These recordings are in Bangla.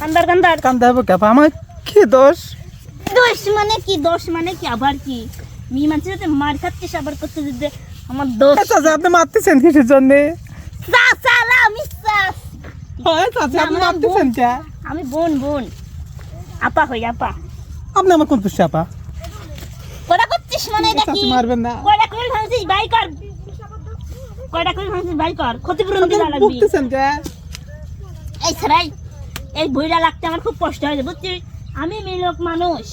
কান্দার কান্দার কান্দা হবে কেপা আমার কি দোষ? দোষ মানে কি আবার কি মেয়ে মানুষের সাথে মার খাচ্ছিস আবার করতে দিতে আমার দোষ। চাচা আপনি মারতেছেন কিসের জন্য? আপনি মারতেছেন কে? আমি বোন আপা হই আপা। আপনি আমার কোন পুষছে আপা? কয়টা করছিস মানে দেখি মারবেন না। কয়টা করে ভাঙছিস বাই কর, কয়টা করে ভাঙছিস বাই কর, ক্ষতিপূরণ দিতে লাগবে। বকতেছেন কে? এই ছাড়াই এই বইটা লাগতে আমার খুব কষ্ট হয়েছে বুঝছিস। আমি মেয়ে লোক মানুষ,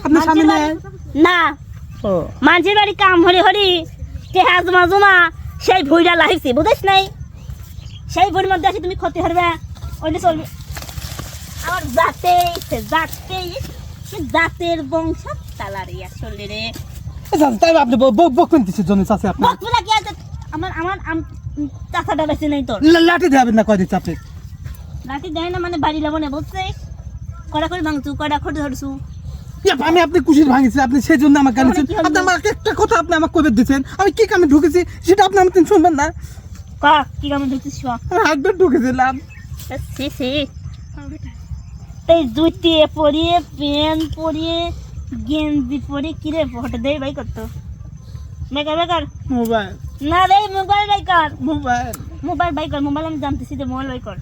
আপনার স্বামী নেই? না ও মানুষের বাড়ি কাম হরি হরি টেহা জমা জমা সেই ভুইটা লাইছি বুঝিস নাই। সেই ভুইয়ের মধ্যে আসি তুমি ক্ষতি করবে ওইটা চলবে। আমার জাতের বংশ তালারে আসলে রে। তাই আপনি বকবেন কিসের জন্য চাচা? আপনি বকবুলা কি আছে আমার চাচাটা বেশি নেই তোর। লাঠি দেবেন না কয় দিচ্ছে আপনি? লাঠি দেয় না মানে বাড়ি যাবো না বলছে। কড়া করে ভাঙছু, কড়া খড়ি ধরছু। আমি আপনি কুশির ভাঙিছি, আপনি সেই জন্য আমাকে আনিছেন। আপনি আমাকে একটা কথা আপনি আমাকে কবে দিচ্ছেন, আমি কি কামে ঢুকেছি সেটা আপনি আমাকে শুনবেন না? কি কামে ঢুকছিস? আমি হাতবার ঢুকেছিলাম। এই জুতি পরিয়ে প্যান্ট পরিয়ে গেঞ্জি পরে কিরে ফটো দেয় বাই করতো বেকার মোবাইল না রে মোবাইল বাই কর, মোবাইল মোবাইল আমি জানতেছি যে মোবাইল বাই কর।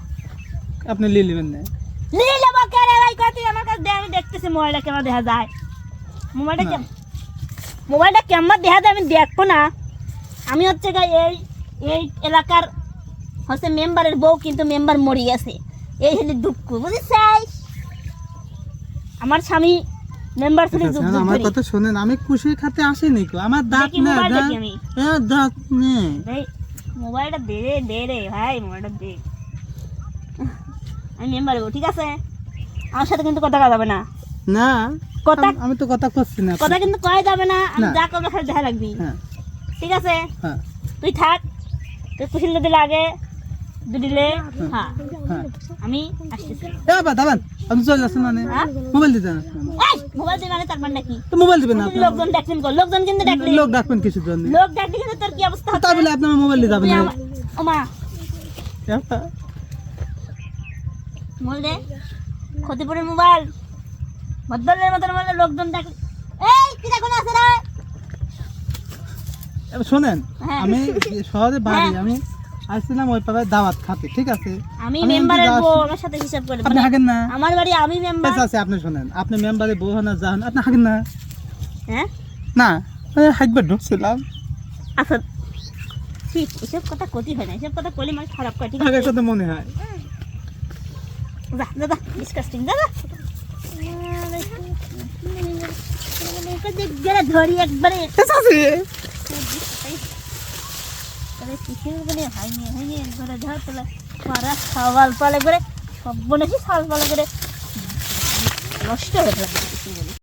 আপনি নিয়ে নেবেন না? নিয়ে যাবো কেন বাই কর? তুই আমার কাছে দে, আমি দেখতেছি মোবাইলটা কেমন দেখা যায়। মোবাইলটা কেমন দেখা যায় আমি দেখবো না। আমি হচ্ছে এই এলাকার হচ্ছে মেম্বারের বউ, কিন্তু মেম্বার মরি গেছে। এই হলে দুঃখ বুঝিস। আমার স্বামী মেম্বার ছিল যুগ যুগ আমার ধরে। কথা শুনেন, আমি কুশি খাতে আসিনি কো, আমার দাঁত দেখি না মোবাইল দেখি আমি। দাঁত নেই। এই মোবাইলটা দে রে ভাই, মোবাইলটা দে। আমি মেম্বার বউ, ঠিক আছে? আমার সাথে কিন্তু কথা যাবে না। না কথা আমি তো কথা করছি না। কথা কিন্তু কয় যাবে না। আমি না। যা করবো খালি দেখা রাখবি, হ্যাঁ ঠিক আছে? হ্যাঁ তুই থাক, তুই কুশিল দিলে আগে দুদিলে। হ্যাঁ হ্যাঁ। আমি আসতেছি। বাবা দাবান আপনি চলে যাচ্ছেন মানে? হ্যাঁ? মোবাইল দিতেন? এই মোবাইল দিয়ে মানে তার মানে নাকি? তো মোবাইল দিবেন না আপনি? লোকজন ডাকছেন কর, লোকজন কিন্তু ডাকলে লোক ডাকবেন কিসের জন্য? লোক ডাকলে কিন্তু তোর কি অবস্থা তা হবে? বলে আপনি আমার মোবাইল দিয়ে যাবেন না? ওমা আপা, মোবাইল দে, ক্ষতিপূরণ মোবাইল ভদ্রের মতন বলে লোকজন ডাকলে। এই কি দেখুন আছে রে? এবার শোনেন, হ্যাঁ। আমি শহরে বাড়ি, হ্যাঁ। আমি আসছিলাম ওই পাড়ায় দাওয়াত খাতে, ঠিক আছে? আমি আমি মেম্বারের এমনি বউ, যাওয়ার- আমার সাথে হিসাব করে আপনি হাগেন না? আমার বাড়ি আমি মেম্বার। ঠিক আছে আপনি শোনেন, আপনি মেম্বারে বউ হন আর যা হন, আপনি হাগেন না? হ্যাঁ না হাগবার ঢুকছিলাম। আচ্ছা ঠিক, এসব কথা ক্ষতি হয় না, এসব কথা করলে মানে খারাপ করে, ঠিক আগের আছে? কথা মনে হয়। যা যা যা, ডিসকাস্টিং, যা যা। গেলে ধরি একবারে একবারে ধর তোলা মারা সওয়াল পালে করে সব বলেছি সাল পালে করে নষ্ট হয়ে যাবে।